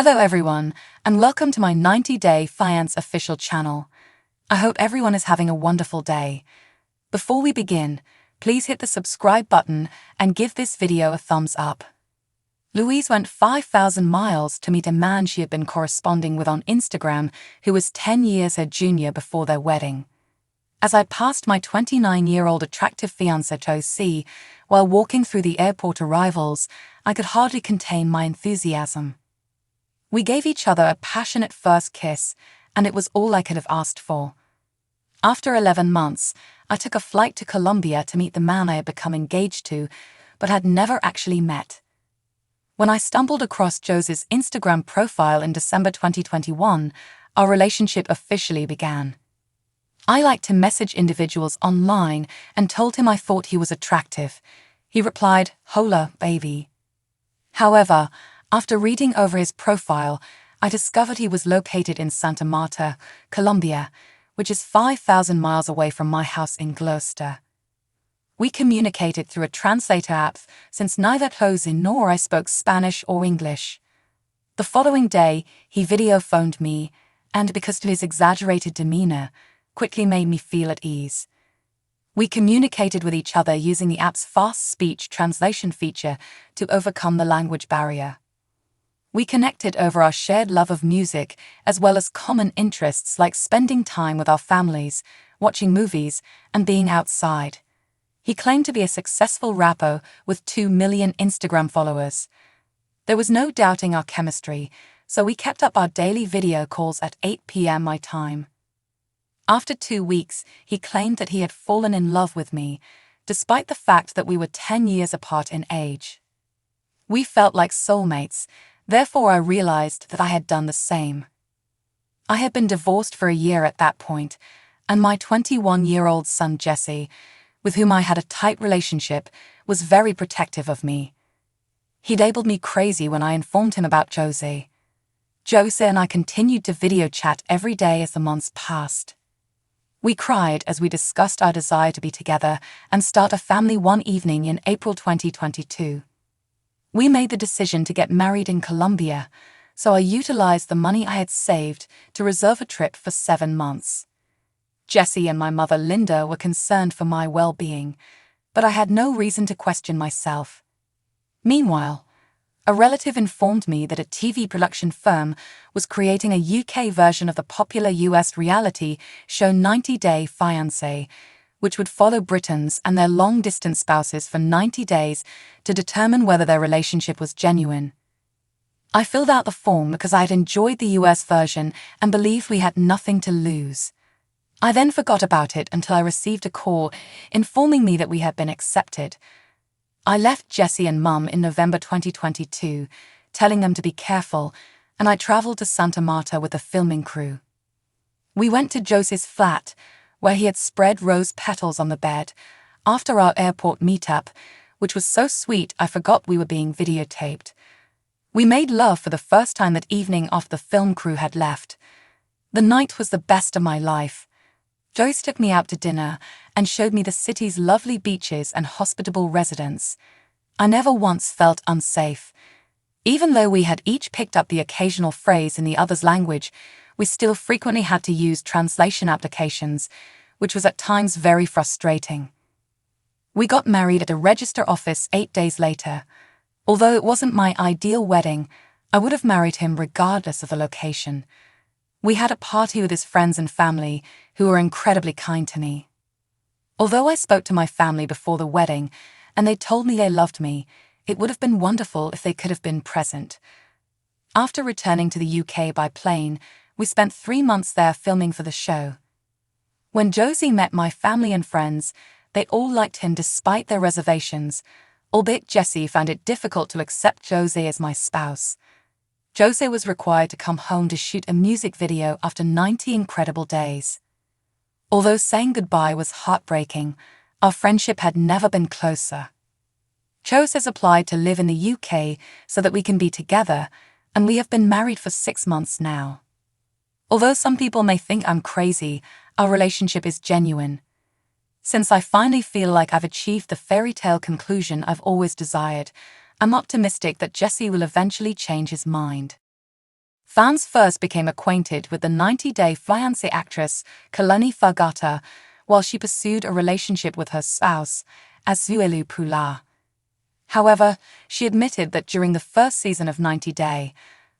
Hello everyone, and welcome to my 90-day Fiance official channel. I hope everyone is having a wonderful day. Before we begin, please hit the subscribe button and give this video a thumbs up. Louise went 5,000 miles to meet a man she had been corresponding with on Instagram who was 10 years her junior before their wedding. As I passed my 29-year-old attractive fiancé Toyboy while walking through the airport arrivals, I could hardly contain my enthusiasm. We gave each other a passionate first kiss, and it was all I could have asked for. After 11 months, I took a flight to Colombia to meet the man I had become engaged to, but had never actually met. When I stumbled across Jose's Instagram profile in December 2021, our relationship officially began. I liked to message individuals online and told him I thought he was attractive. He replied, "Hola, baby." However, after reading over his profile, I discovered he was located in Santa Marta, Colombia, which is 5,000 miles away from my house in Gloucester. We communicated through a translator app since neither Jose nor I spoke Spanish or English. The following day, he video phoned me, and because of his exaggerated demeanor, quickly made me feel at ease. We communicated with each other using the app's fast speech translation feature to overcome the language barrier. We connected over our shared love of music as well as common interests like spending time with our families, watching movies, and being outside. He claimed to be a successful rapper with 2 million Instagram followers. There was no doubting our chemistry, so we kept up our daily video calls at 8 p.m. my time. After 2 weeks, he claimed that he had fallen in love with me, despite the fact that we were 10 years apart in age. We felt like soulmates. Therefore, I realized that I had done the same. I had been divorced for a year at that point, and my 21-year-old son Jesse, with whom I had a tight relationship, was very protective of me. He labeled me crazy when I informed him about Jose. Jose and I continued to video chat every day as the months passed. We cried as we discussed our desire to be together and start a family one evening in April 2022. We made the decision to get married in Colombia, so I utilized the money I had saved to reserve a trip for 7 months. Jesse and my mother Linda were concerned for my well-being, but I had no reason to question myself. Meanwhile, a relative informed me that a TV production firm was creating a UK version of the popular US reality show 90 Day Fiance, which would follow Britons and their long-distance spouses for 90 days to determine whether their relationship was genuine. I filled out the form because I had enjoyed the US version and believed we had nothing to lose. I then forgot about it until I received a call informing me that we had been accepted. I left Jesse and Mum in November 2022, telling them to be careful, and I traveled to Santa Marta with the filming crew. We went to Jose's flat, where he had spread rose petals on the bed, after our airport meetup, which was so sweet I forgot we were being videotaped. We made love for the first time that evening after the film crew had left. The night was the best of my life. Jose took me out to dinner and showed me the city's lovely beaches and hospitable residents. I never once felt unsafe. Even though we had each picked up the occasional phrase in the other's language, we still frequently had to use translation applications, which was at times very frustrating. We got married at a register office 8 days later. Although it wasn't my ideal wedding, I would have married him regardless of the location. We had a party with his friends and family, who were incredibly kind to me. Although I spoke to my family before the wedding, and they told me they loved me, it would have been wonderful if they could have been present. After returning to the UK by plane, we spent 3 months there filming for the show. When Jose met my family and friends, they all liked him despite their reservations, albeit Jesse found it difficult to accept Jose as my spouse. Jose was required to come home to shoot a music video after 90 incredible days. Although saying goodbye was heartbreaking, our friendship had never been closer. Jose has applied to live in the UK so that we can be together, and we have been married for 6 months now. Although some people may think I'm crazy, our relationship is genuine. Since I finally feel like I've achieved the fairy tale conclusion I've always desired, I'm optimistic that Jesse will eventually change his mind. Fans first became acquainted with the 90-day Fiance actress Kalani Fagata while she pursued a relationship with her spouse, Asuelu Pula. However, she admitted that during the first season of 90 Day,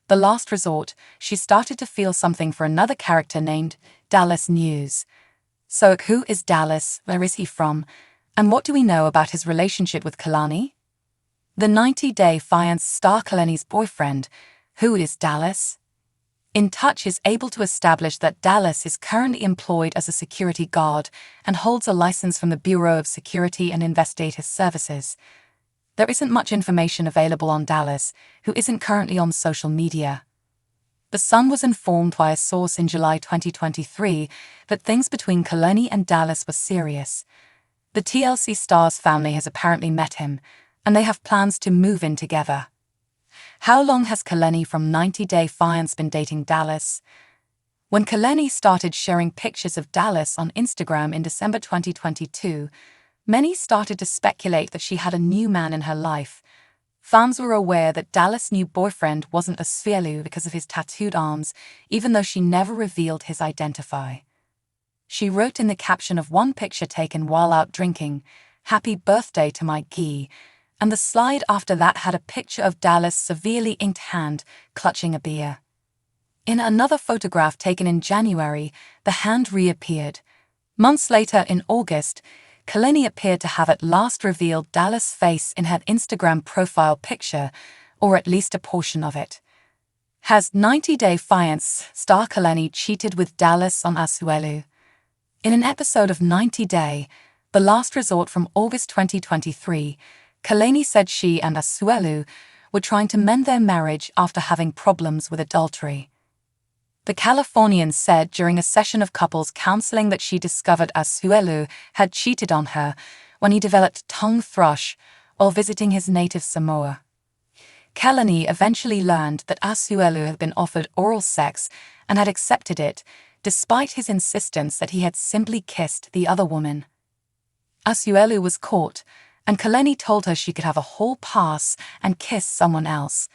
The Last Resort, she started to feel something for another character named Dallas News. So who is Dallas, where is he from, and what do we know about his relationship with Kalani? The 90-day Fiance star Kalani's boyfriend, who is Dallas? In Touch is able to establish that Dallas is currently employed as a security guard and holds a license from the Bureau of Security and Investigative Services. There isn't much information available on Dallas, who isn't currently on social media. The Sun was informed by a source in July 2023 that things between Kalani and Dallas were serious. The TLC star's family has apparently met him, and they have plans to move in together. How long has Kalani from 90 Day Fiance been dating Dallas? When Kalani started sharing pictures of Dallas on Instagram in December 2022, many started to speculate that she had a new man in her life. Fans were aware that Dallas' new boyfriend wasn't Asuelu because of his tattooed arms, even though she never revealed his identity. She wrote in the caption of one picture taken while out drinking, "Happy birthday to my Guy," and the slide after that had a picture of Dallas' severely inked hand clutching a beer. In another photograph taken in January, the hand reappeared. Months later, in August, Kalani appeared to have at last revealed Dallas' face in her Instagram profile picture, or at least a portion of it. Has 90 Day Fiance star Kalani cheated with Dallas on Asuelu? In an episode of 90 Day, The Last Resort from August 2023, Kalani said she and Asuelu were trying to mend their marriage after having problems with adultery. The Californian said during a session of couples counseling that she discovered Asuelu had cheated on her when he developed tongue thrush while visiting his native Samoa. Kalani eventually learned that Asuelu had been offered oral sex and had accepted it, despite his insistence that he had simply kissed the other woman. Asuelu was caught, and Kalani told her she could have a whole pass and kiss someone else.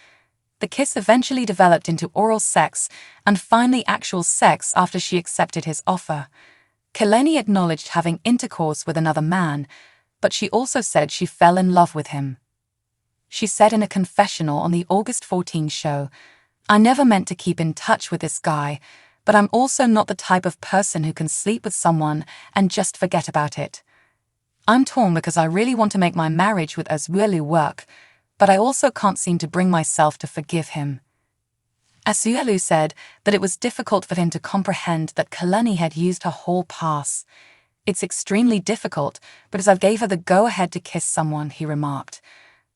The kiss eventually developed into oral sex and finally actual sex after she accepted his offer. Kalani acknowledged having intercourse with another man, but she also said she fell in love with him. She said in a confessional on the August 14 show, "I never meant to keep in touch with this guy, but I'm also not the type of person who can sleep with someone and just forget about it. I'm torn because I really want to make my marriage with Asuelu work, but I also can't seem to bring myself to forgive him." Asuelu said that it was difficult for him to comprehend that Kalani had used her whole pass. "It's extremely difficult because I gave her the go-ahead to kiss someone," he remarked.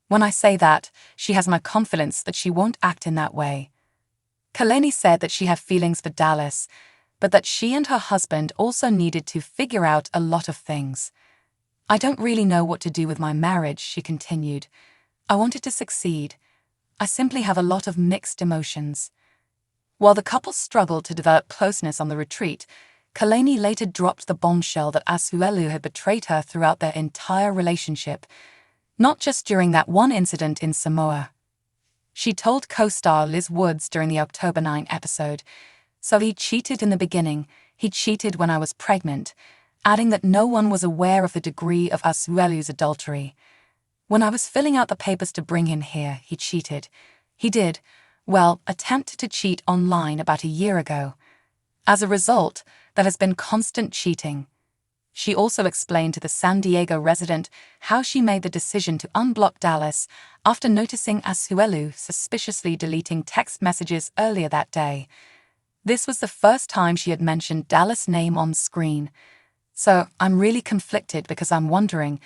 "When I say that, she has my confidence that she won't act in that way." Kalani said that she had feelings for Dallas, but that she and her husband also needed to figure out a lot of things. "I don't really know what to do with my marriage," she continued. "I want it to succeed. I simply have a lot of mixed emotions." While the couple struggled to develop closeness on the retreat, Kalani later dropped the bombshell that Asuelu had betrayed her throughout their entire relationship, not just during that one incident in Samoa. She told co-star Liz Woods during the October 9 episode, "So he cheated in the beginning, he cheated when I was pregnant," adding that no one was aware of the degree of Asuelu's adultery. "When I was filling out the papers to bring him here, he cheated. He did, well, attempted to cheat online about a year ago. As a result, there has been constant cheating." She also explained to the San Diego resident how she made the decision to unblock Dallas after noticing Asuelu suspiciously deleting text messages earlier that day. This was the first time she had mentioned Dallas' name on screen. "So I'm really conflicted because I'm wondering,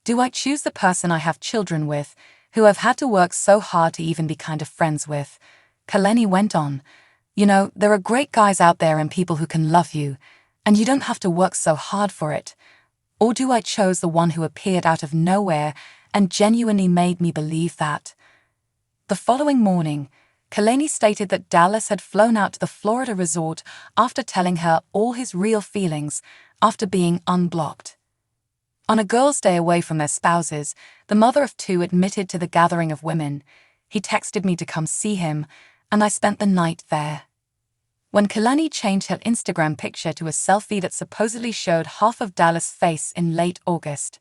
do I choose the person I have children with, who I've had to work so hard to even be kind of friends with?" Kalani went on, "You know, there are great guys out there and people who can love you, and you don't have to work so hard for it. Or do I choose the one who appeared out of nowhere and genuinely made me believe that?" The following morning, Kalani stated that Dallas had flown out to the Florida resort after telling her all his real feelings after being unblocked. On a girls' day away from their spouses, the mother of two admitted to the gathering of women, "He texted me to come see him. and I spent the night there. When Kalani changed her Instagram picture to a selfie that supposedly showed half of Dallas' face in late August.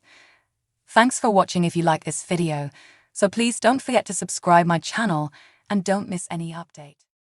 Thanks for watching. If you like this video, so please don't forget to subscribe my channel and don't miss any update.